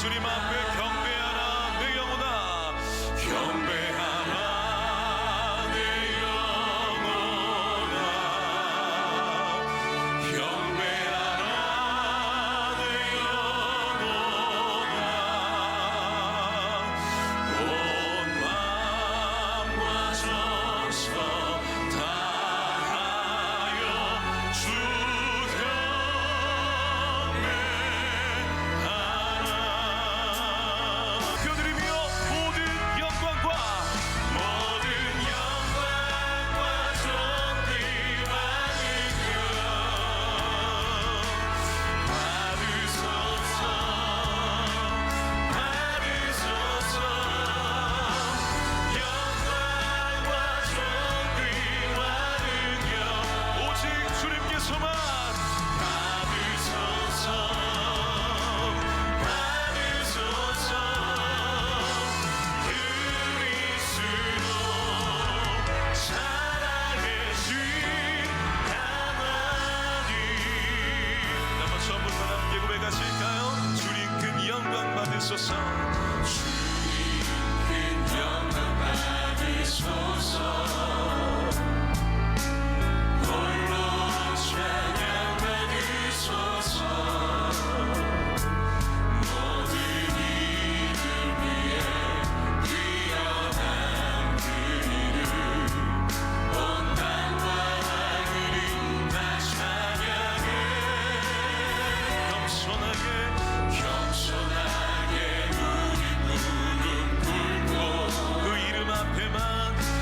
주님 앞에 경배하라 내 영혼아, 경배하라 내 영혼아, 경배하라 내 영혼아. 온 마음과 정성 다하여 주 경배하라. 모든 영광과 존귀와 능력 받으소서, 받으소서. 영광과 존귀와 능력 오직 주님께서만 받으소서, 받으소서. 그리스도 살아계신 하나님. 한번 처음부터 함께 고백하실까요? 주님 큰 영광 받으소서, 주님 큰 영광 받으소서. 홀로 찬양 받으소서. 모든 이들 위에 뛰어난 그 이름, 온 땅과 하늘이 다 찬양해. 겸손하게 우리 무릎 꿇고 그 이름 앞에만,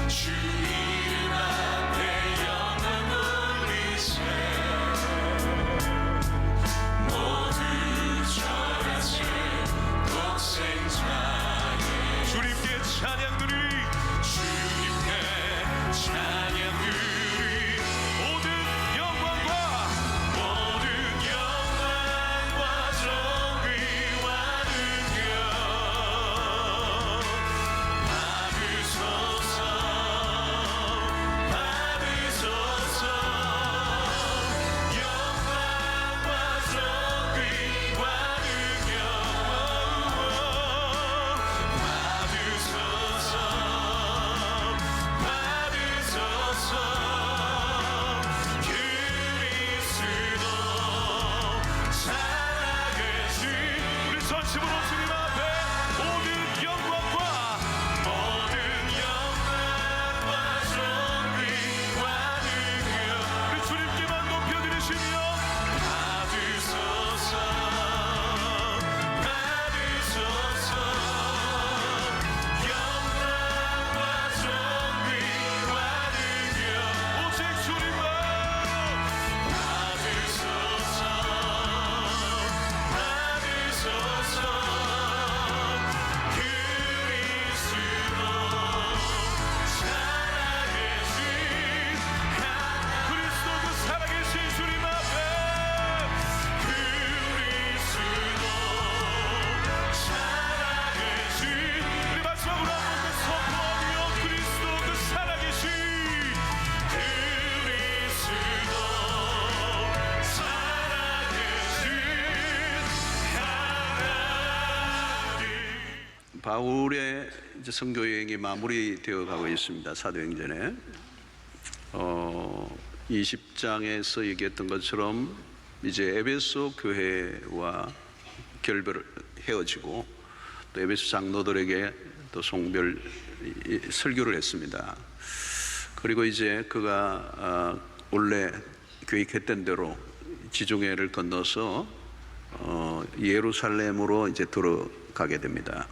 주 이름 앞에 영광 올리세. 모두 절하세 독생자의 주님께 찬양 드리리, 주님께 찬양 드리리. 모든 영광과 존귀와 능력 받으소서, 받으소서. 영광과 존귀와 능력 받으소서, 받으소서. 그리스도 살아계신 우리 전심으로 주님 앞에 모든 영광과 존귀와 능력 우리 주님께만 높여드리시며 받으소서, 받으소서. 영광과 존귀와 능력 오직 주님만 받으소서, 받으소서. 그리스도 살아계신 그리스도 그 살아계신 주님 앞에, 그리스도 살아계신 우리 마지막으로 한번 선포하며, 그리스도 그 살아계신, 그리스도 살아계신 하나님. 바울의 이제 선교 여행이 마무리되어 가고 있습니다. 사도행전에 20장에서 얘기했던 것처럼 이제 에베소 교회와 헤어지고 또 에베소 장로들에게 또 송별 설교를 했습니다. 그리고 이제 그가 원래 계획했던 대로 지중해를 건너서 예루살렘으로 이제 들어가게 됩니다.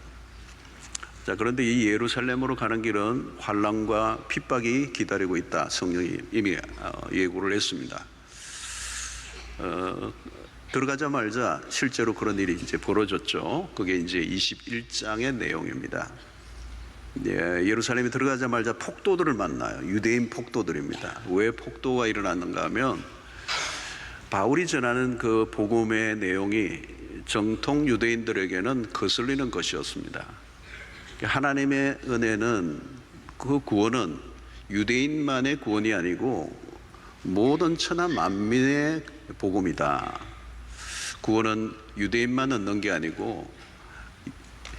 자, 그런데 이 예루살렘으로 가는 길은 환난과 핍박이 기다리고 있다. 성령이 이미 예고를 했습니다. 들어가자마자 실제로 그런 일이 이제 벌어졌죠. 그게 이제 21장의 내용입니다. 예루살렘에 들어가자마자 폭도들을 만나요. 유대인 폭도들입니다. 왜 폭도가 일어났는가 하면 바울이 전하는 그 복음의 내용이 정통 유대인들에게는 거슬리는 것이었습니다. 하나님의 은혜는, 그 구원은 유대인만의 구원이 아니고 모든 천하 만민의 복음이다. 구원은 유대인만 얻는 게 아니고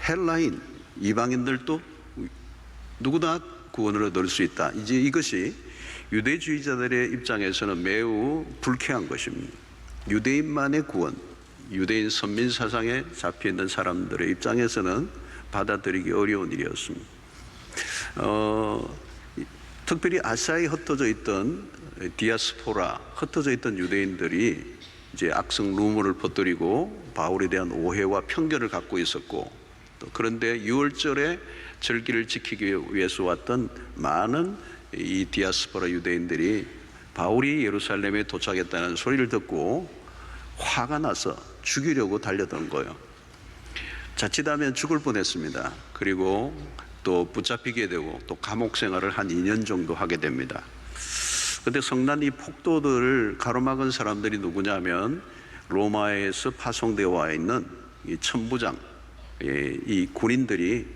헬라인 이방인들도 누구나 구원을 얻을 수 있다. 이제 이것이 유대주의자들의 입장에서는 매우 불쾌한 것입니다. 유대인만의 구원, 유대인 선민 사상에 잡혀 있는 사람들의 입장에서는 받아들이기 어려운 일이었습니다. 특별히 아시아에 흩어져 있던 디아스포라, 흩어져 있던 유대인들이 이제 악성 루머를 퍼뜨리고 바울에 대한 오해와 편견을 갖고 있었고, 또 그런데 6월절에 절기를 지키기 위해서 왔던 많은 이 디아스포라 유대인들이 바울이 예루살렘에 도착했다는 소리를 듣고 화가 나서 죽이려고 달려든 거예요. 자칫하면 죽을 뻔했습니다. 그리고 또 붙잡히게 되고 또 감옥 생활을 한 2년 정도 하게 됩니다. 그런데 성난 이 폭도들을 가로막은 사람들이 누구냐면 로마에서 파송되어 와 있는 이 천부장, 이 군인들이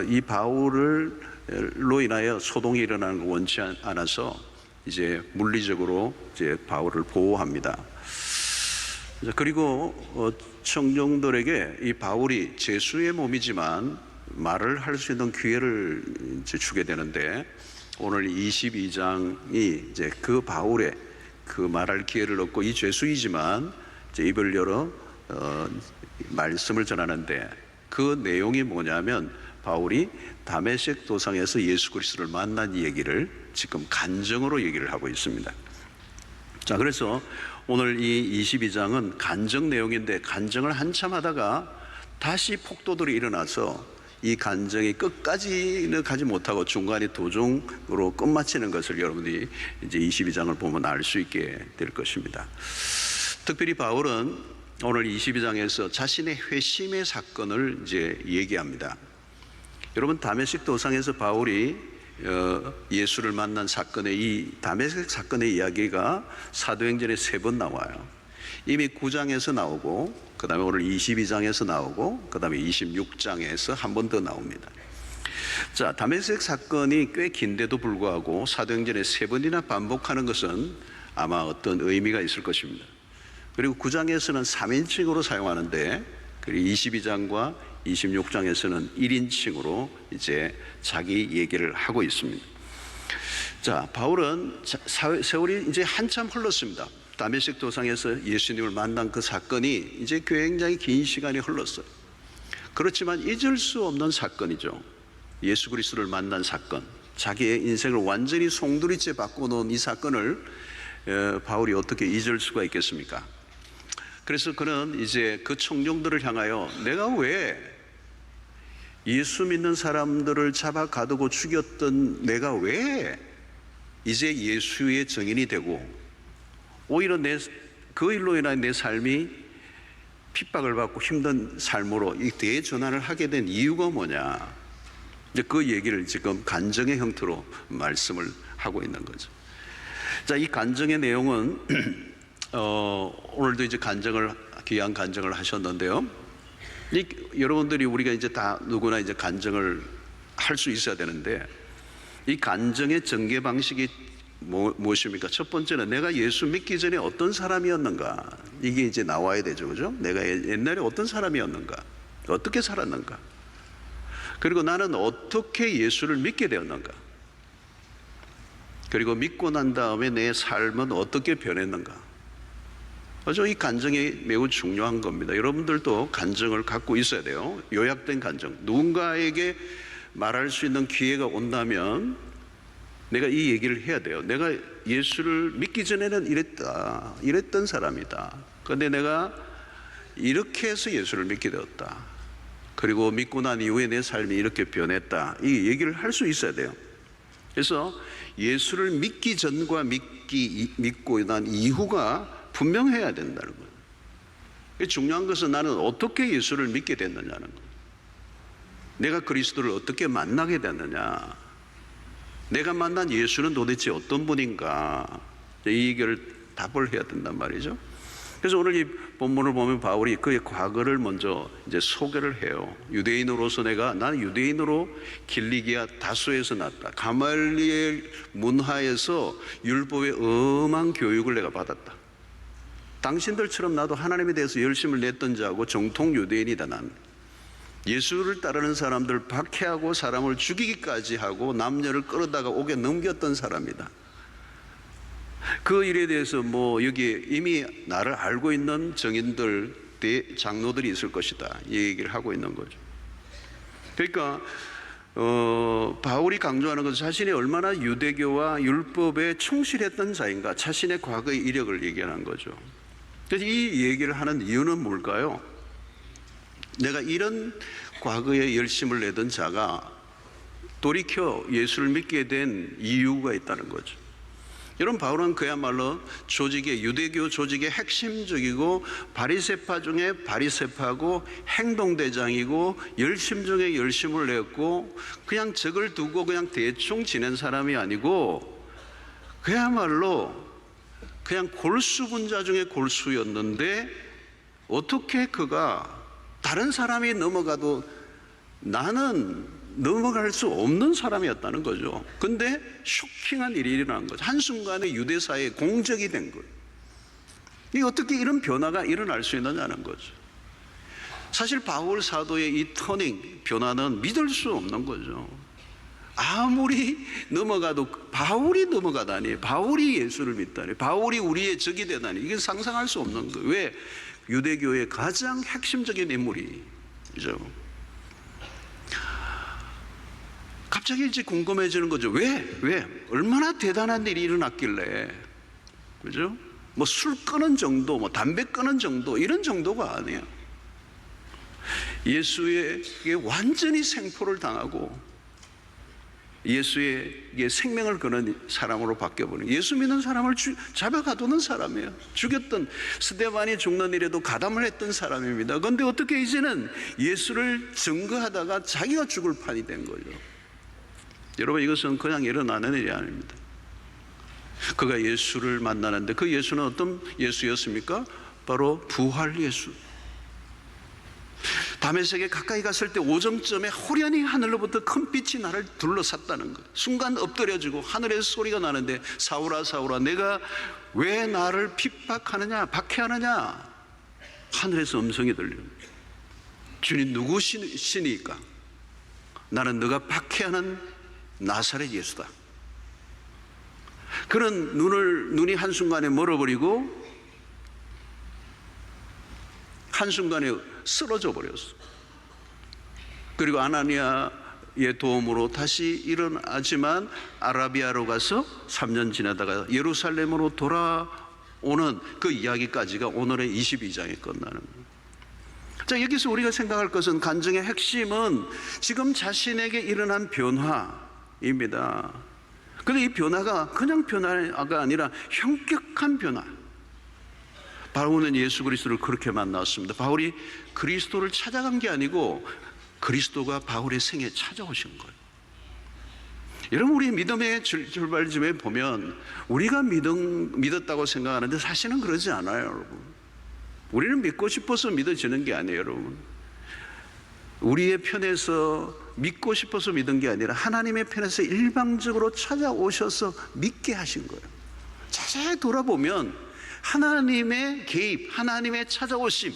이 바울로 인하여 소동이 일어나는 걸 원치 않아서 이제 물리적으로 이제 바울을 보호합니다. 그리고 청중들에게 이 바울이 죄수의 몸이지만 말을 할 수 있는 기회를 이제 주게 되는데, 오늘 22장이 이제 그 바울의 그 말할 기회를 얻고 이 죄수이지만 이제 입을 열어 말씀을 전하는데, 그 내용이 뭐냐면 바울이 다메섹 도상에서 예수 그리스도를 만난 얘기를 지금 간증으로 얘기를 하고 있습니다. 자, 그래서 오늘 이 22장은 간증 내용인데, 간증을 한참 하다가 다시 폭도들이 일어나서 이 간증이 끝까지는 가지 못하고 중간에 도중으로 끝마치는 것을 여러분들이 이제 22장을 보면 알 수 있게 될 것입니다. 특별히 바울은 오늘 22장에서 자신의 회심의 사건을 이제 얘기합니다. 여러분, 다메섹 도상에서 바울이 예수를 만난 사건의 이 다메섹 사건의 이야기가 사도행전에 3번 나와요. 이미 9장에서 나오고, 그 다음에 오늘 22장에서 나오고, 그 다음에 26장에서 한 번 더 나옵니다. 자, 다메섹 사건이 꽤 긴데도 불구하고 사도행전에 3번이나 반복하는 것은 아마 어떤 의미가 있을 것입니다. 그리고 9장에서는 3인칭으로 사용하는데, 그리고 22장과 26장에서는 1인칭으로 이제 자기 얘기를 하고 있습니다. 자, 바울은 세월이 이제 한참 흘렀습니다. 다메섹 도상에서 예수님을 만난 그 사건이 이제 굉장히 긴 시간이 흘렀어요. 그렇지만 잊을 수 없는 사건이죠. 예수 그리스도를 만난 사건, 자기의 인생을 완전히 송두리째 바꿔놓은 이 사건을 바울이 어떻게 잊을 수가 있겠습니까? 그래서 그는 이제 그 청중들을 향하여 내가 왜 예수 믿는 사람들을 잡아 가두고 죽였던 내가 왜 이제 예수의 증인이 되고 오히려 그 일로 인한 내 삶이 핍박을 받고 힘든 삶으로 이 대전환을 하게 된 이유가 뭐냐, 이제 그 얘기를 지금 간증의 형태로 말씀을 하고 있는 거죠. 자, 이 간증의 내용은 오늘도 이제 귀한 간증을 하셨는데요. 여러분들이 우리가 이제 다 누구나 이제 간증을 할 수 있어야 되는데, 이 간증의 전개 방식이 무엇입니까? 첫 번째는 내가 예수 믿기 전에 어떤 사람이었는가, 이게 이제 나와야 되죠, 그죠? 내가 옛날에 어떤 사람이었는가, 어떻게 살았는가, 그리고 나는 어떻게 예수를 믿게 되었는가, 그리고 믿고 난 다음에 내 삶은 어떻게 변했는가. 그래서 이 간증이 매우 중요한 겁니다. 여러분들도 간증을 갖고 있어야 돼요. 요약된 간증. 누군가에게 말할 수 있는 기회가 온다면 내가 이 얘기를 해야 돼요. 내가 예수를 믿기 전에는 이랬던 사람이다. 그런데 내가 이렇게 해서 예수를 믿게 되었다. 그리고 믿고 난 이후에 내 삶이 이렇게 변했다. 이 얘기를 할 수 있어야 돼요. 그래서 예수를 믿기 전과 믿고 난 이후가 분명해야 된다는 거예요. 중요한 것은 나는 어떻게 예수를 믿게 됐느냐는 거예요. 내가 그리스도를 어떻게 만나게 됐느냐, 내가 만난 예수는 도대체 어떤 분인가, 이 얘기를 답을 해야 된단 말이죠. 그래서 오늘 이 본문을 보면 바울이 그의 과거를 먼저 이제 소개를 해요. 유대인으로서 나는 유대인으로 길리기아 다소에서 났다. 가말리엘 문화에서 율법의 엄한 교육을 내가 받았다. 당신들처럼 나도 하나님에 대해서 열심을 냈던 자고 정통 유대인이다. 난 예수를 따르는 사람들 박해하고 사람을 죽이기까지 하고 남녀를 끌어다가 옥에 넘겼던 사람이다. 그 일에 대해서 뭐 여기 이미 나를 알고 있는 정인들, 장로들이 있을 것이다, 이 얘기를 하고 있는 거죠. 그러니까 바울이 강조하는 것은 자신이 얼마나 유대교와 율법에 충실했던 자인가, 자신의 과거의 이력을 얘기하는 거죠. 그래서 이 얘기를 하는 이유는 뭘까요? 내가 이런 과거에 열심을 내던 자가 돌이켜 예수를 믿게 된 이유가 있다는 거죠. 여러분, 바울은 그야말로 조직의, 유대교 조직의 핵심적이고 바리새파 중에 바리새파고 행동대장이고 열심 중에 열심을 냈고 그냥 적을 두고 그냥 대충 지낸 사람이 아니고 그야말로 그냥 골수분자 중에 골수였는데 어떻게 그가 다른 사람이 넘어가도 나는 넘어갈 수 없는 사람이었다는 거죠. 근데 쇼킹한 일이 일어난 거죠. 한순간에 유대사에 공적이 된 거예요. 이 어떻게 이런 변화가 일어날 수 있느냐는 거죠. 사실 바울 사도의 이 터닝, 변화는 믿을 수 없는 거죠. 아무리 넘어가도 바울이 넘어가다니, 바울이 예수를 믿다니, 바울이 우리의 적이 되다니, 이게 상상할 수 없는 거예요. 왜? 유대교의 가장 핵심적인 인물이죠. 갑자기 이제 궁금해지는 거죠. 왜? 얼마나 대단한 일이 일어났길래, 그죠? 뭐 술 끊은 정도, 뭐 담배 끊은 정도, 이런 정도가 아니에요. 예수에게 완전히 생포를 당하고 예수에게 생명을 거는 사람으로 바뀌어버린, 예수 믿는 사람을 잡아가두는 사람이에요. 죽였던, 스데반이 죽는 일에도 가담을 했던 사람입니다. 그런데 어떻게 이제는 예수를 증거하다가 자기가 죽을 판이 된 거죠. 여러분, 이것은 그냥 일어나는 일이 아닙니다. 그가 예수를 만나는데 그 예수는 어떤 예수였습니까? 바로 부활 예수. 다메섹에 가까이 갔을 때 오정점에 호련히 하늘로부터 큰 빛이 나를 둘러쌌다는 것. 순간 엎드려지고 하늘에서 소리가 나는데, 사울아 사울아 내가 왜 나를 핍박하느냐, 박해하느냐. 하늘에서 음성이 들리는 거예요. 주님 누구시니까? 나는 너가 박해하는 나사렛 예수다. 그는 눈이 한순간에 멀어버리고 한순간에 쓰러져 버렸어. 그리고 아나니아의 도움으로 다시 일어나지만 아라비아로 가서 3년 지나다가 예루살렘으로 돌아오는 그 이야기까지가 오늘의 22장에 끝나는 거예요. 자, 여기서 우리가 생각할 것은, 간증의 핵심은 지금 자신에게 일어난 변화입니다. 그런데 이 변화가 그냥 변화가 아니라 현격한 변화. 바울은 예수 그리스도를 그렇게 만났습니다. 바울이 그리스도를 찾아간 게 아니고 그리스도가 바울의 생에 찾아오신 거예요. 여러분, 우리 믿음의 출발점에 보면 우리가 믿었다고 생각하는데 사실은 그러지 않아요, 여러분. 우리는 믿고 싶어서 믿어지는 게 아니에요, 여러분. 우리의 편에서 믿고 싶어서 믿은 게 아니라 하나님의 편에서 일방적으로 찾아오셔서 믿게 하신 거예요. 자세히 돌아보면 하나님의 개입, 하나님의 찾아오심,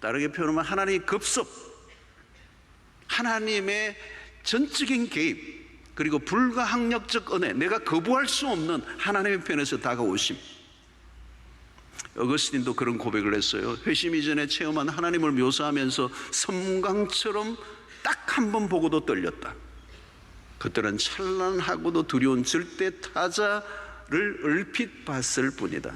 다르게 표현하면 하나님의 급섭, 하나님의 전적인 개입, 그리고 불가항력적 은혜, 내가 거부할 수 없는 하나님의 편에서 다가오심. 어거스틴도 그런 고백을 했어요. 회심 이전에 체험한 하나님을 묘사하면서 섬광처럼 딱 한 번 보고도 떨렸다. 그때는 찬란하고도 두려운 절대 타자를 얼핏 봤을 뿐이다.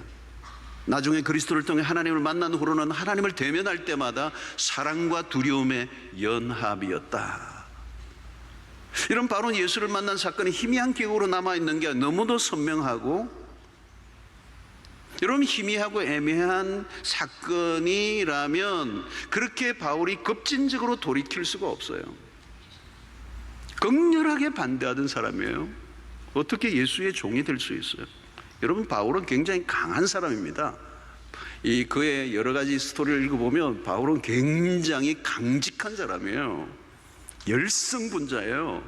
나중에 그리스도를 통해 하나님을 만난 후로는 하나님을 대면할 때마다 사랑과 두려움의 연합이었다. 이런 바로 예수를 만난 사건이 희미한 기억으로 남아있는 게 너무도 선명하고, 여러분, 희미하고 애매한 사건이라면 그렇게 바울이 급진적으로 돌이킬 수가 없어요. 극렬하게 반대하던 사람이에요. 어떻게 예수의 종이 될 수 있어요? 여러분, 바울은 굉장히 강한 사람입니다. 그의 여러 가지 스토리를 읽어보면 바울은 굉장히 강직한 사람이에요. 열성분자예요.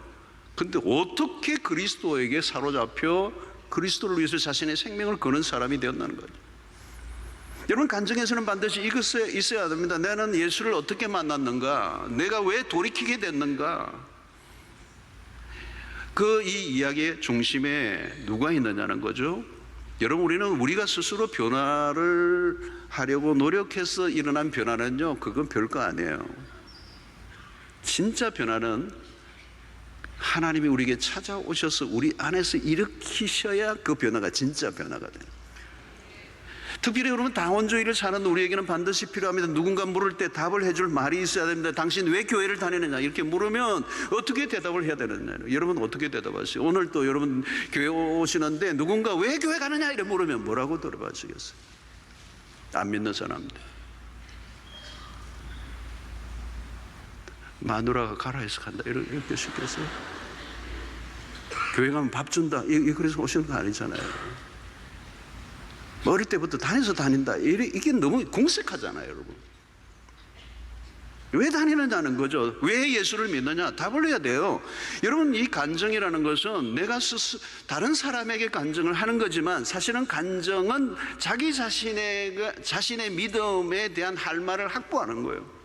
근데 어떻게 그리스도에게 사로잡혀 그리스도를 위해서 자신의 생명을 거는 사람이 되었다는 거죠. 여러분, 간증에서는 반드시 이것이 있어야 됩니다. 나는 예수를 어떻게 만났는가? 내가 왜 돌이키게 됐는가? 이 이야기의 중심에 누가 있느냐는 거죠. 여러분, 우리가 스스로 변화를 하려고 노력해서 일어난 변화는요, 그건 별거 아니에요. 진짜 변화는 하나님이 우리에게 찾아오셔서 우리 안에서 일으키셔야 그 변화가 진짜 변화가 돼요. 특별히 여러분, 다원주의를 사는 우리에게는 반드시 필요합니다. 누군가 물을 때 답을 해줄 말이 있어야 됩니다. 당신 왜 교회를 다니느냐 이렇게 물으면 어떻게 대답을 해야 되느냐. 여러분 어떻게 대답하세요? 오늘 또 여러분 교회 오시는데 누군가 왜 교회 가느냐 이렇게 물으면 뭐라고 대답하시겠어요? 안 믿는 사람들. 마누라가 가라 해서 간다 이렇게 쉽겠어요? 교회 가면 밥 준다 그래서 오시는 거 아니잖아요. 어릴 때부터 다닌다 이게 너무 공색하잖아요. 여러분 왜 다니느냐는 거죠. 왜 예수를 믿느냐 답을 해야 돼요. 여러분, 이 간증이라는 것은 내가 다른 사람에게 간증을 하는 거지만 사실은 간증은 자기 자신의 믿음에 대한 할 말을 확보하는 거예요.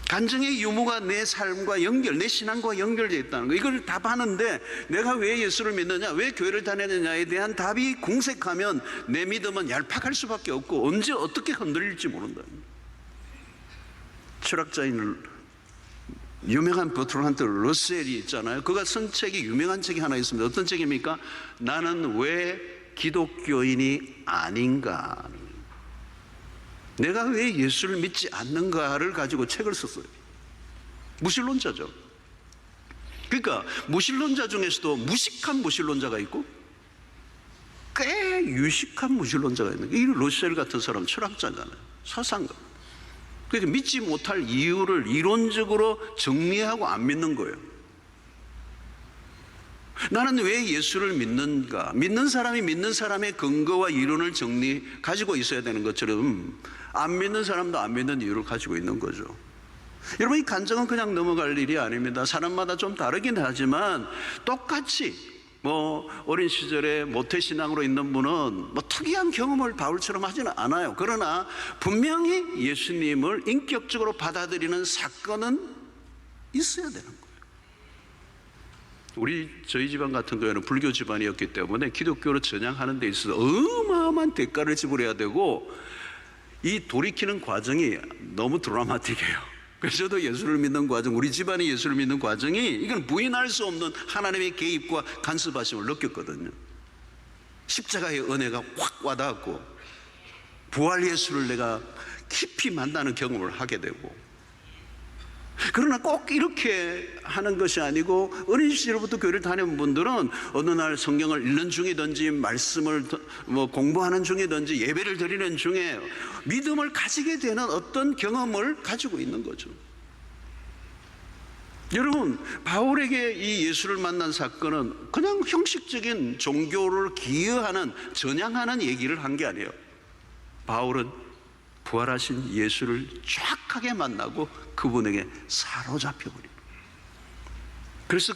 간증의 유무가 내 삶과 내 신앙과 연결되어 있다는 거. 이걸 답하는데 내가 왜 예수를 믿느냐, 왜 교회를 다니느냐에 대한 답이 공색하면 내 믿음은 얄팍할 수밖에 없고 언제 어떻게 흔들릴지 모른다. 철학자인 유명한 버트란트 러셀이 있잖아요. 그가 쓴 책이 유명한 책이 하나 있습니다. 어떤 책입니까? 나는 왜 기독교인이 아닌가. 내가 왜 예수를 믿지 않는가를 가지고 책을 썼어요. 무신론자죠. 그러니까 무신론자 중에서도 무식한 무신론자가 있고 꽤 유식한 무신론자가 있는 거예요. 이 러셀 같은 사람 철학자잖아요. 사상가. 그러니까 믿지 못할 이유를 이론적으로 정리하고 안 믿는 거예요. 나는 왜 예수를 믿는가? 믿는 사람이 믿는 사람의 근거와 이론을 가지고 있어야 되는 것처럼 안 믿는 사람도 안 믿는 이유를 가지고 있는 거죠. 여러분, 이 간증은 그냥 넘어갈 일이 아닙니다. 사람마다 좀 다르긴 하지만 똑같이 어린 시절에 모태신앙으로 있는 분은 특이한 경험을 바울처럼 하지는 않아요. 그러나 분명히 예수님을 인격적으로 받아들이는 사건은 있어야 되는 거예요. 저희 집안 같은 경우에는 불교 집안이었기 때문에 기독교로 전향하는 데 있어서 어마어마한 대가를 지불해야 되고 이 돌이키는 과정이 너무 드라마틱해요. 그래서 저도 예수를 믿는 과정, 우리 집안이 예수를 믿는 과정이 이건 부인할 수 없는 하나님의 개입과 간섭하심을 느꼈거든요. 십자가의 은혜가 확 와닿았고 부활 예수를 내가 깊이 만나는 경험을 하게 되고, 그러나 꼭 이렇게 하는 것이 아니고 어린 시절부터 교회를 다니는 분들은 어느 날 성경을 읽는 중이든지 말씀을 공부하는 중이든지 예배를 드리는 중에 믿음을 가지게 되는 어떤 경험을 가지고 있는 거죠. 여러분, 바울에게 이 예수를 만난 사건은 그냥 형식적인 종교를 기여하는 전향하는 얘기를 한 게 아니에요. 바울은 부활하신 예수를 정확하게 만나고 그분에게 사로잡혀버립니다. 그래서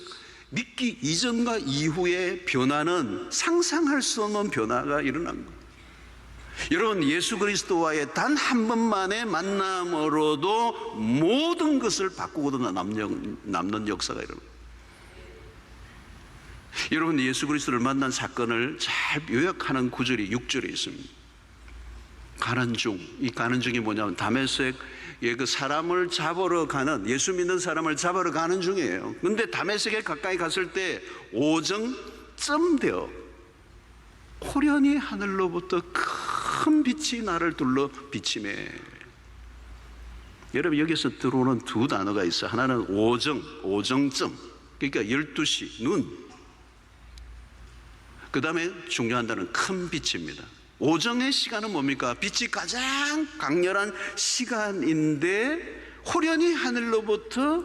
믿기 이전과 이후의 변화는 상상할 수 없는 변화가 일어난 거예요. 여러분, 예수 그리스도와의 단 한 번만의 만남으로도 모든 것을 바꾸고도 남는 역사가 일어납니다. 여러분, 예수 그리스도를 만난 사건을 잘 요약하는 구절이 6절에 있습니다. 가는 중, 이 가는 중이 뭐냐면 다메섹에 그 사람을 잡으러 가는, 예수 믿는 사람을 잡으러 가는 중이에요. 근데 다메섹에 가까이 갔을 때 오정쯤 되어 호련히 하늘로부터 큰 빛이 나를 둘러 비치매. 여러분, 여기서 들어오는 두 단어가 있어요. 하나는 오정쯤, 그러니까 12시 눈. 그 다음에 중요한 단어는 큰 빛입니다. 오정의 시간은 뭡니까? 빛이 가장 강렬한 시간인데 호련히 하늘로부터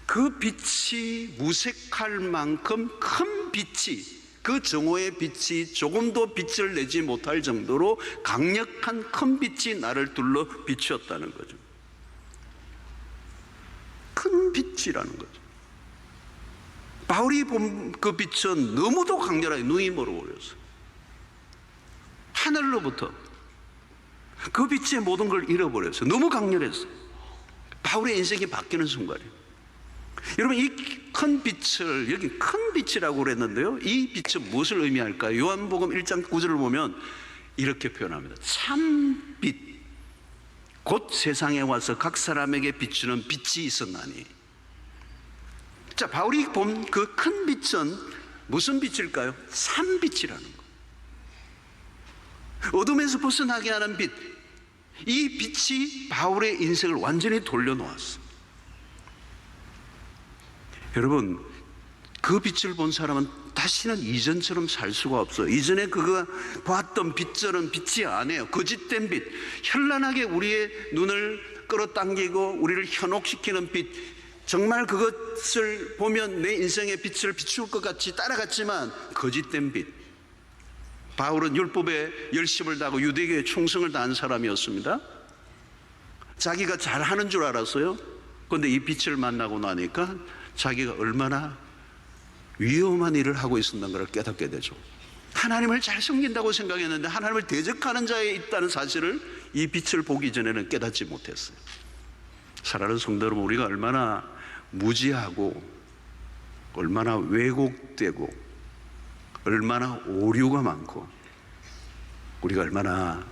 그 빛이 무색할 만큼 큰 빛이, 그 정오의 빛이 조금도 빛을 내지 못할 정도로 강력한 큰 빛이 나를 둘러 비추었다는 거죠. 큰 빛이라는 거죠. 바울이 본 그 빛은 너무도 강렬하게 눈이 멀어버렸어요. 하늘로부터 그 빛의 모든 걸 잃어버렸어요. 너무 강렬했어요. 바울의 인생이 바뀌는 순간이에요. 여러분, 이 큰 빛을, 여기 큰 빛이라고 그랬는데요, 이 빛은 무엇을 의미할까요? 요한복음 1장 9절을 보면 이렇게 표현합니다. 참빛, 곧 세상에 와서 각 사람에게 비추는 빛이 있었나니. 자, 바울이 본 그 큰 빛은 무슨 빛일까요? 참빛이라는 거. 어둠에서 벗어나게 하는 빛. 이 빛이 바울의 인생을 완전히 돌려놓았어. 여러분, 그 빛을 본 사람은 다시는 이전처럼 살 수가 없어요. 이전에 그가 봤던 빛들은 빛이 아니에요. 거짓된 빛, 현란하게 우리의 눈을 끌어당기고 우리를 현혹시키는 빛, 정말 그것을 보면 내 인생의 빛을 비출 것 같이 따라갔지만 거짓된 빛. 바울은 율법에 열심을 다하고 유대교에 충성을 다한 사람이었습니다. 자기가 잘하는 줄 알았어요. 그런데 이 빛을 만나고 나니까 자기가 얼마나 위험한 일을 하고 있었던 걸 깨닫게 되죠. 하나님을 잘 섬긴다고 생각했는데 하나님을 대적하는 자에 있다는 사실을 이 빛을 보기 전에는 깨닫지 못했어요. 사랑하는 성도 여러분, 우리가 얼마나 무지하고 얼마나 왜곡되고 얼마나 오류가 많고 우리가 얼마나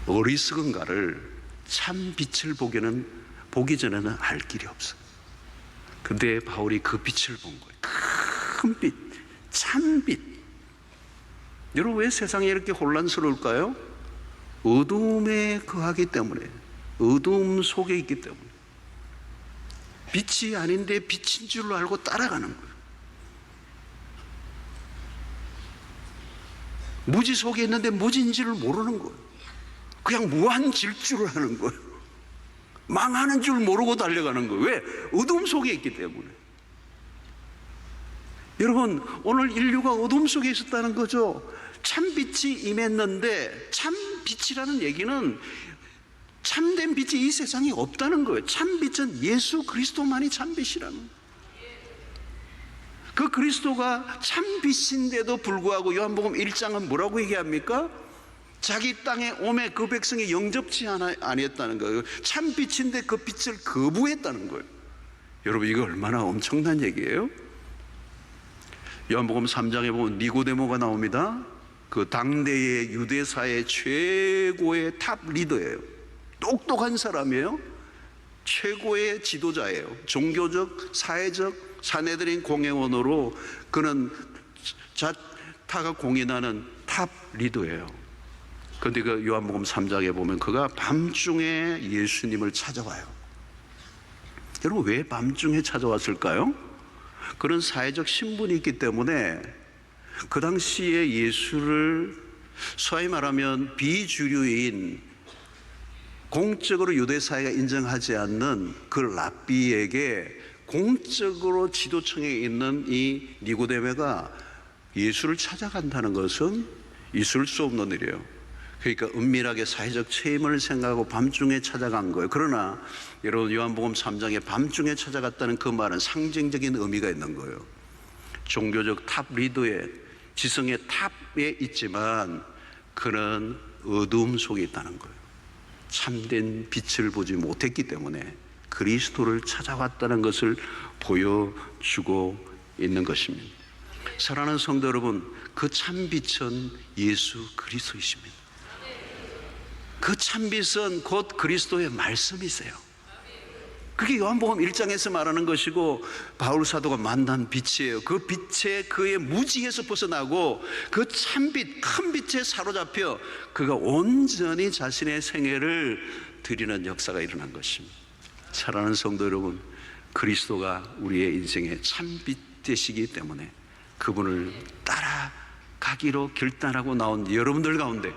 어리석은가를 참 빛을 보기 전에는 알 길이 없어요. 근데 바울이 그 빛을 본 거예요. 큰 빛, 참빛. 여러분, 왜 세상이 이렇게 혼란스러울까요? 어둠에 거하기 때문에, 어둠 속에 있기 때문에. 빛이 아닌데 빛인 줄 알고 따라가는 거예요. 무지 속에 있는데 무지인 줄을 모르는 거예요. 그냥 무한 질주를 하는 거예요. 망하는 줄 모르고 달려가는 거예요. 왜? 어둠 속에 있기 때문에. 여러분, 오늘 인류가 어둠 속에 있었다는 거죠. 참빛이 임했는데, 참빛이라는 얘기는 참된 빛이 이 세상에 없다는 거예요. 참빛은 예수 그리스도만이 참빛이라는 거예요. 그 그리스도가 참빛인데도 불구하고 요한복음 1장은 뭐라고 얘기합니까? 자기 땅에 오매 그 백성이 영접치 아니했다는 거예요. 참빛인데 그 빛을 거부했다는 거예요. 여러분, 이거 얼마나 엄청난 얘기예요? 요한복음 3장에 보면 니고데모가 나옵니다. 그 당대의 유대사의 최고의 탑 리더예요. 똑똑한 사람이에요. 최고의 지도자예요. 종교적, 사회적, 사내들인 공회원으로 그는 자타가 공인하는 탑 리더예요. 그런데 그 요한복음 3장에 보면 그가 밤중에 예수님을 찾아와요. 여러분, 왜 밤중에 찾아왔을까요? 그런 사회적 신분이 있기 때문에 그 당시에 예수를 소위 말하면 비주류인 공적으로 유대사회가 인정하지 않는 그 랍비에게 공적으로 지도층에 있는 이 니고데모가 예수를 찾아간다는 것은 있을 수 없는 일이에요. 그러니까 은밀하게 사회적 책임을 생각하고 밤중에 찾아간 거예요. 그러나 여러분, 요한복음 3장에 밤중에 찾아갔다는 그 말은 상징적인 의미가 있는 거예요. 종교적 탑 리더의 지성의 탑에 있지만 그는 어두움 속에 있다는 거예요. 참된 빛을 보지 못했기 때문에 그리스도를 찾아왔다는 것을 보여주고 있는 것입니다. 사랑하는 성도 여러분, 그 참빛은 예수 그리스도이십니다. 그 참빛은 곧 그리스도의 말씀이세요. 그게 요한복음 1장에서 말하는 것이고 바울 사도가 만난 빛이에요. 그 빛에 그의 무지에서 벗어나고 그 참빛, 큰 빛에 사로잡혀 그가 온전히 자신의 생애를 드리는 역사가 일어난 것입니다. 사랑하는 성도 여러분, 그리스도가 우리의 인생의 참빛 되시기 때문에 그분을 따라가기로 결단하고 나온 여러분들 가운데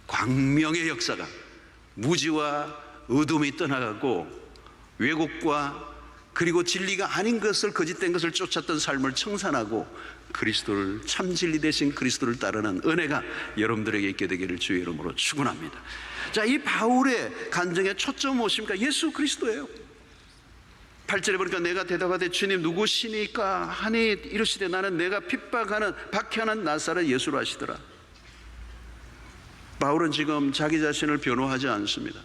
광명의 역사가, 무지와 어둠이 떠나가고 왜곡과 그리고 진리가 아닌 것을, 거짓된 것을 쫓았던 삶을 청산하고 그리스도를, 참 진리 되신 그리스도를 따르는 은혜가 여러분들에게 있게 되기를 주의 이름으로 축원합니다. 자, 이 바울의 간증의 초점 무엇입니까? 예수 그리스도예요. 8절에 보니까 내가 대답하되 주님 누구시니까 하니 이르시되 나는 내가 핍박하는 박해하는 나사렛 예수로 하시더라. 바울은 지금 자기 자신을 변호하지 않습니다.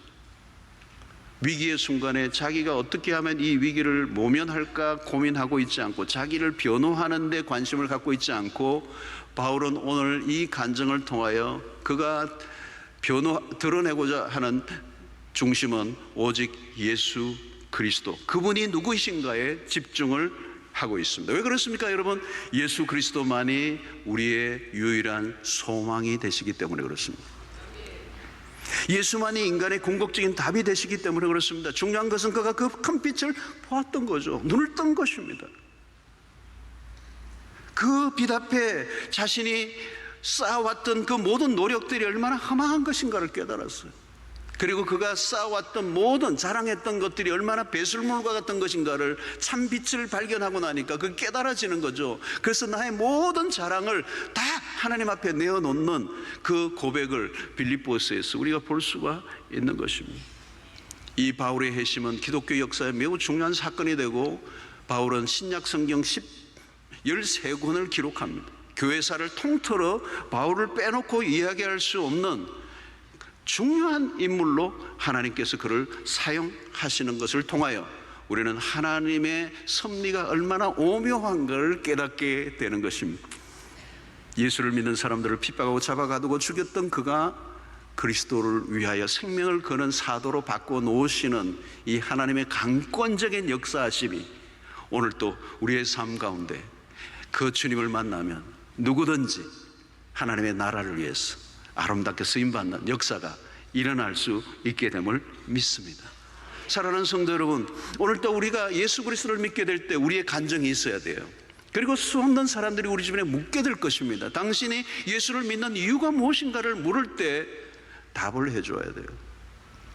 위기의 순간에 자기가 어떻게 하면 이 위기를 모면할까 고민하고 있지 않고, 자기를 변호하는 데 관심을 갖고 있지 않고, 바울은 오늘 이 간증을 통하여 그가 드러내고자 하는 중심은 오직 예수 그리스도, 그분이 누구이신가에 집중을 하고 있습니다. 왜 그렇습니까, 여러분? 예수 그리스도만이 우리의 유일한 소망이 되시기 때문에 그렇습니다. 예수만이 인간의 궁극적인 답이 되시기 때문에 그렇습니다. 중요한 것은 그가 그 큰 빛을 보았던 거죠. 눈을 뜬 것입니다. 그 빛 앞에 자신이 쌓아왔던 그 모든 노력들이 얼마나 허망한 것인가를 깨달았어요. 그리고 그가 쌓아왔던 모든 자랑했던 것들이 얼마나 배설물과 같은 것인가를, 참 빛을 발견하고 나니까 그 깨달아지는 거죠. 그래서 나의 모든 자랑을 다 하나님 앞에 내어놓는 그 고백을 빌립보서에서 우리가 볼 수가 있는 것입니다. 이 바울의 회심은 기독교 역사에 매우 중요한 사건이 되고, 바울은 신약 성경 13권을 기록합니다. 교회사를 통틀어 바울을 빼놓고 이야기할 수 없는 중요한 인물로 하나님께서 그를 사용하시는 것을 통하여 우리는 하나님의 섭리가 얼마나 오묘한가를 깨닫게 되는 것입니다. 예수를 믿는 사람들을 핍박하고 잡아가두고 죽였던 그가 그리스도를 위하여 생명을 거는 사도로 바꿔 놓으시는 이 하나님의 강권적인 역사하심이 오늘 또 우리의 삶 가운데 그 주님을 만나면 누구든지 하나님의 나라를 위해서 아름답게 쓰임받는 역사가 일어날 수 있게 됨을 믿습니다. 사랑하는 성도 여러분, 오늘 또 우리가 예수 그리스도를 믿게 될 때 우리의 간증이 있어야 돼요. 그리고 수없는 사람들이 우리 주변에 묻게 될 것입니다. 당신이 예수를 믿는 이유가 무엇인가를 물을 때 답을 해줘야 돼요.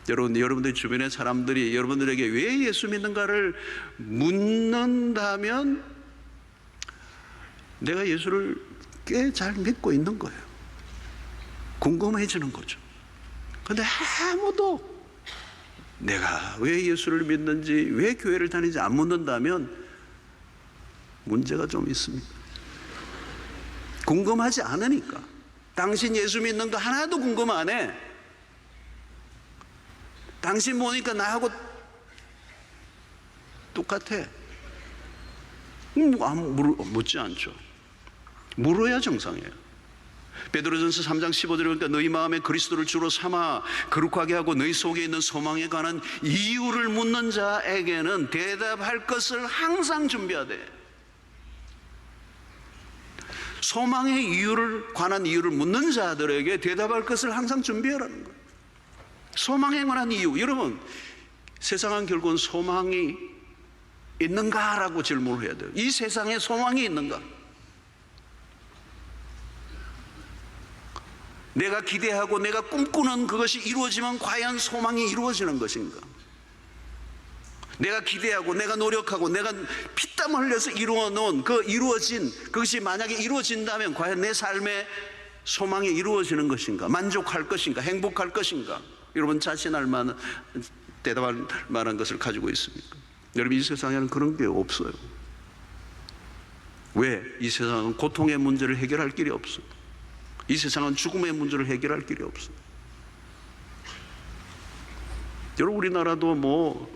여러분들 주변의 사람들이 여러분들에게 왜 예수 믿는가를 묻는다면 내가 예수를 꽤 잘 믿고 있는 거예요. 궁금해지는 거죠. 그런데 아무도 내가 왜 예수를 믿는지, 왜 교회를 다니는지 안 묻는다면 문제가 좀 있습니다. 궁금하지 않으니까. 당신 예수 믿는 거 하나도 궁금 안 해. 당신 보니까 나하고 똑같아. 묻지 않죠. 물어야 정상이에요. 베드로전서 3장 15절에 보니까 너희 마음에 그리스도를 주로 삼아 거룩하게 하고 너희 속에 있는 소망에 관한 이유를 묻는 자에게는 대답할 것을 항상 준비하되, 소망의 이유를 관한 이유를 묻는 자들에게 대답할 것을 항상 준비하라는 거예요. 소망에 관한 이유. 여러분, 세상은 결국은 소망이 있는가라고 질문을 해야 돼요. 이 세상에 소망이 있는가? 내가 기대하고 내가 꿈꾸는 그것이 이루어지면 과연 소망이 이루어지는 것인가? 내가 기대하고 내가 노력하고 내가 피땀 흘려서 이루어놓은 그 이루어진 그것이 만약에 이루어진다면 과연 내 삶의 소망이 이루어지는 것인가? 만족할 것인가? 행복할 것인가? 여러분 자신할 만한, 대답할 만한 것을 가지고 있습니까? 여러분, 이 세상에는 그런 게 없어요. 왜? 이 세상은 고통의 문제를 해결할 길이 없어요. 이 세상은 죽음의 문제를 해결할 길이 없어요. 여러분, 우리나라도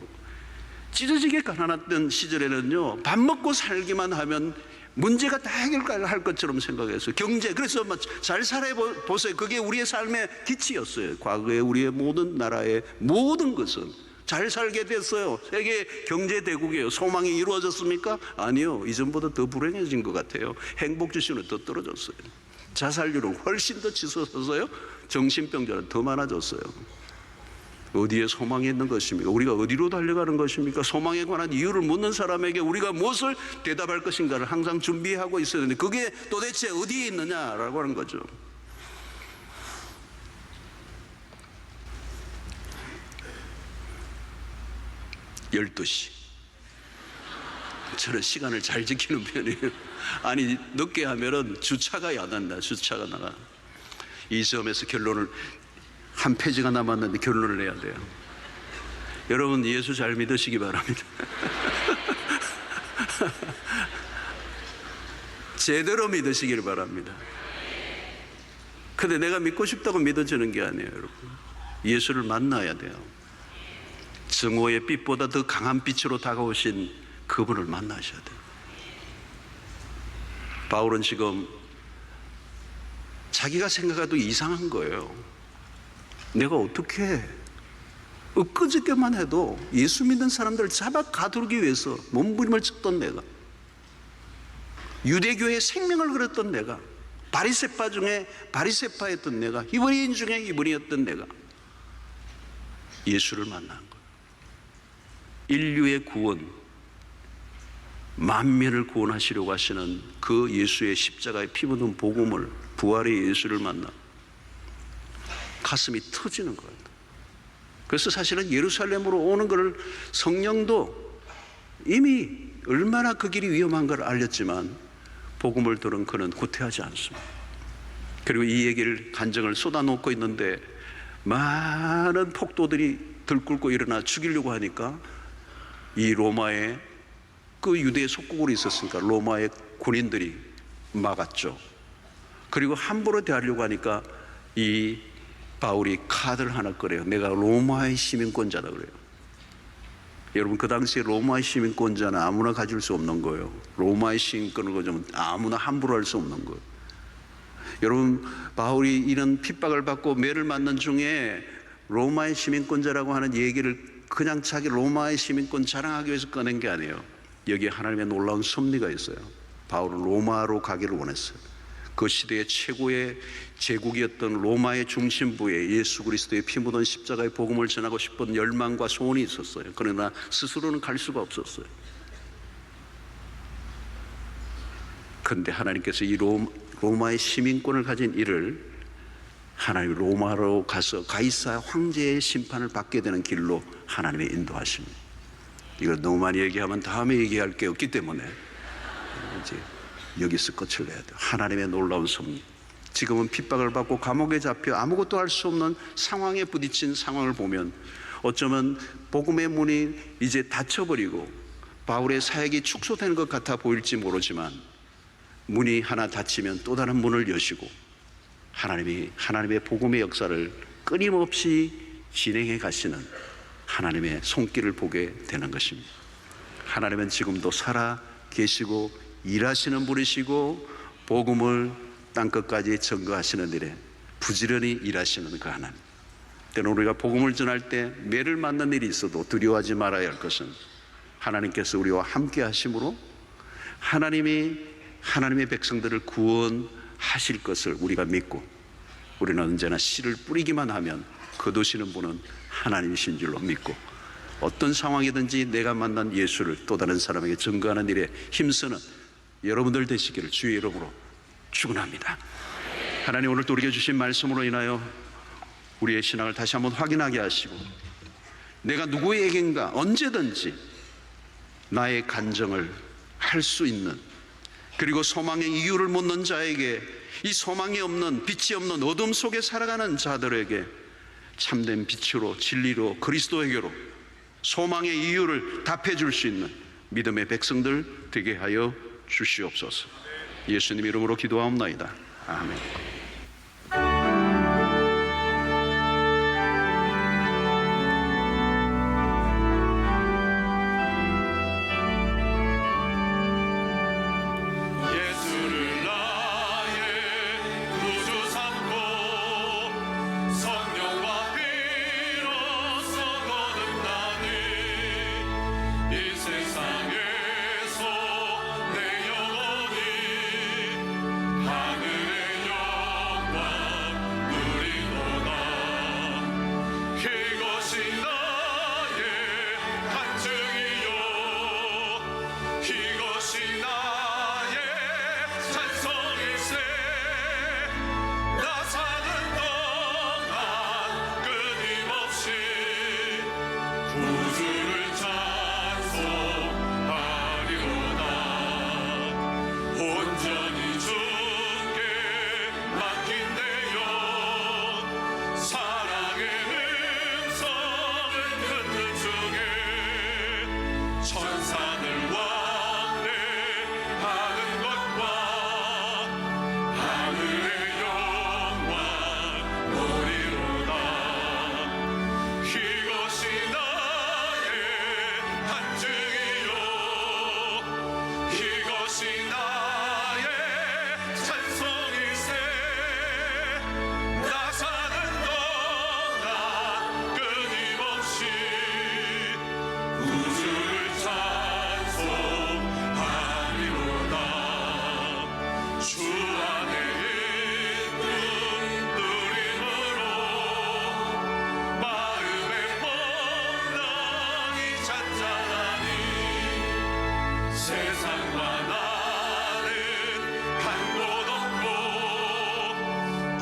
찢어지게 가난했던 시절에는요, 밥 먹고 살기만 하면 문제가 다 해결할 것처럼 생각했어요. 경제, 그래서 잘 살아보세요. 그게 우리의 삶의 기치였어요. 과거에 우리의 모든 나라의 모든 것은 잘 살게 됐어요. 세계 경제대국이에요. 소망이 이루어졌습니까? 아니요. 이전보다 더 불행해진 것 같아요. 행복 지수는 더 떨어졌어요. 자살률은 훨씬 더 치솟아서요. 정신병자는 더 많아졌어요. 어디에 소망이 있는 것입니까? 우리가 어디로 달려가는 것입니까? 소망에 관한 이유를 묻는 사람에게 우리가 무엇을 대답할 것인가를 항상 준비하고 있어야 되는데, 그게 도대체 어디에 있느냐라고 하는 거죠. (12시) 저는 시간을 잘 지키는 편이에요. 아니, 늦게 하면은 주차가 야단다. 주차가 나가. 이 시험에서 결론을, 한 페이지가 남았는데 결론을 내야 돼요. 여러분, 예수 잘 믿으시기 바랍니다. 제대로 믿으시기를 바랍니다. 근데 내가 믿고 싶다고 믿어지는 게 아니에요, 여러분. 예수를 만나야 돼요. 증오의 빛보다 더 강한 빛으로 다가오신 그분을 만나셔야 돼요. 바울은 지금 자기가 생각해도 이상한 거예요. 내가 어떻게 엊그저께만 해도 예수 믿는 사람들을 잡아 가두기 위해서 몸부림을 쳤던 내가, 유대교의 생명을 걸었던 내가, 바리새파 중에 바리새파였던 내가, 히브리인 중에 히브리였던 내가 예수를 만난 거예요. 인류의 구원, 만민을 구원하시려고 하시는 그 예수의 십자가에 피 묻은 복음을, 부활의 예수를 만나 가슴이 터지는 거예요. 그래서 사실은 예루살렘으로 오는 것을 성령도 이미 얼마나 그 길이 위험한 걸 알렸지만 복음을 들은 그는 구태하지 않습니다. 그리고 이 얘기를 간증을 쏟아놓고 있는데 많은 폭도들이 들끓고 일어나 죽이려고 하니까 이 로마의 그 유대의 속국으로 있었으니까 로마의 군인들이 막았죠. 그리고 함부로 대하려고 하니까 이 바울이 카드를 하나 꺼내요. 내가 로마의 시민권자다 그래요. 여러분, 그 당시에 로마의 시민권자는 아무나 가질 수 없는 거예요. 로마의 시민권을 가지면 아무나 함부로 할 수 없는 거예요. 여러분, 바울이 이런 핍박을 받고 매를 맞는 중에 로마의 시민권자라고 하는 얘기를 그냥 자기 로마의 시민권 자랑하기 위해서 꺼낸 게 아니에요. 여기에 하나님의 놀라운 섭리가 있어요. 바울은 로마로 가기를 원했어요. 그 시대의 최고의 제국이었던 로마의 중심부에 예수 그리스도의 피 묻은 십자가의 복음을 전하고 싶은 열망과 소원이 있었어요. 그러나 스스로는 갈 수가 없었어요. 그런데 하나님께서 이 로마의 시민권을 가진 이를 하나님 로마로 가서 가이사 황제의 심판을 받게 되는 길로 하나님의 인도하십니다. 이거 너무 많이 얘기하면 다음에 얘기할 게 없기 때문에 이제 여기서 끝을 내야 돼요. 하나님의 놀라운 섭리. 지금은 핍박을 받고 감옥에 잡혀 아무것도 할 수 없는 상황에 부딪힌 상황을 보면 어쩌면 복음의 문이 이제 닫혀버리고 바울의 사역이 축소되는 것 같아 보일지 모르지만 문이 하나 닫히면 또 다른 문을 여시고 하나님의 복음의 역사를 끊임없이 진행해 가시는 하나님의 손길을 보게 되는 것입니다. 하나님은 지금도 살아 계시고 일하시는 분이시고 복음을 땅끝까지 전거하시는 일에 부지런히 일하시는 그 하나님. 때로는 우리가 복음을 전할 때 매를 맞는 일이 있어도 두려워하지 말아야 할 것은 하나님께서 우리와 함께 하심으로 하나님의 백성들을 구원하실 것을 우리가 믿고 우리는 언제나 씨를 뿌리기만 하면 거두시는 분은 하나님이신 줄로 믿고 어떤 상황이든지 내가 만난 예수를 또 다른 사람에게 증거하는 일에 힘쓰는 여러분들 되시기를 주의 이름으로 축원합니다. 하나님, 오늘 또 우리에게 주신 말씀으로 인하여 우리의 신앙을 다시 한번 확인하게 하시고 내가 누구에겐가 언제든지 나의 간증을 할 수 있는, 그리고 소망의 이유를 묻는 자에게, 이 소망이 없는, 빛이 없는 어둠 속에 살아가는 자들에게 참된 빛으로, 진리로, 그리스도에게로 소망의 이유를 답해 줄 수 있는 믿음의 백성들 되게 하여 주시옵소서. 예수님 이름으로 기도하옵나이다. 아멘. 예수를 나의 구주 삼고 성령과 피로써 거듭나니 이 세상에서 내 영혼이 하늘의 영광을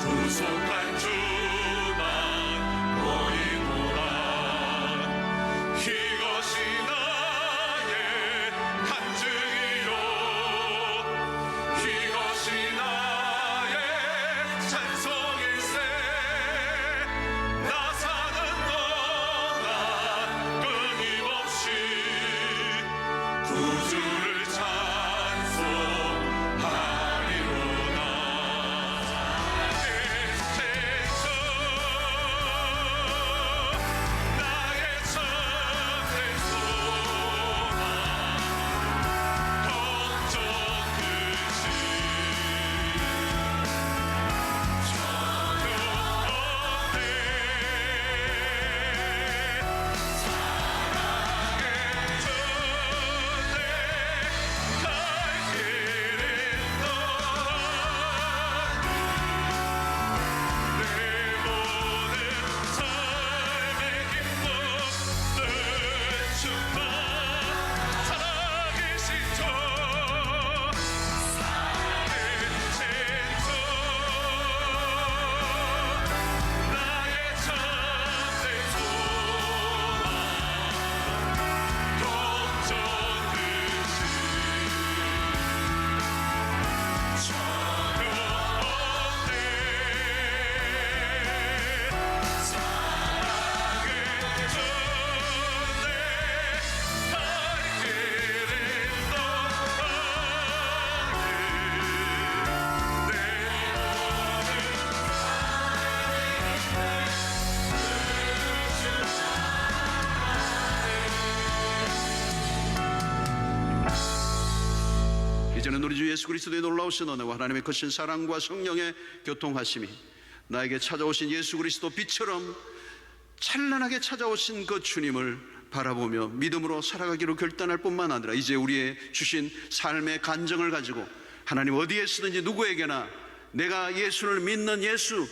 구속한 주만 보이노라. 이것이 나의 간증이요 이것이 나의 찬송일세. 나 사는 동안 끊임없이 구주를 찬송하리로다. 나의 참된 소망 걱정 끝이 전혀 없네. 사랑의 전에 갈 길은 내 모든 삶의 힘도 늦춘다. 살아계신 저 사랑의 쟁터 나의 참된 소망 걱정 끝이 전혀 없네. 사랑의 전에 갈 길은 너만이 내 이제는 우리 주 예수 그리스도의 놀라우신 은혜와 하나님의 크신 사랑과 성령의 교통하심이 나에게 찾아오신 예수 그리스도 빛처럼 찬란하게 찾아오신 그 주님을 바라보며 믿음으로 살아가기로 결단할 뿐만 아니라 이제 우리의 주신 삶의 간증을 가지고 하나님 어디에 서든지 누구에게나 내가 예수를 믿는 예수,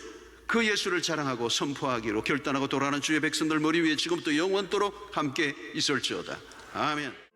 그 예수를 자랑하고 선포하기로 결단하고 돌아가는 주의 백성들 머리 위에 지금부터 영원토록 함께 있을지어다. 아멘.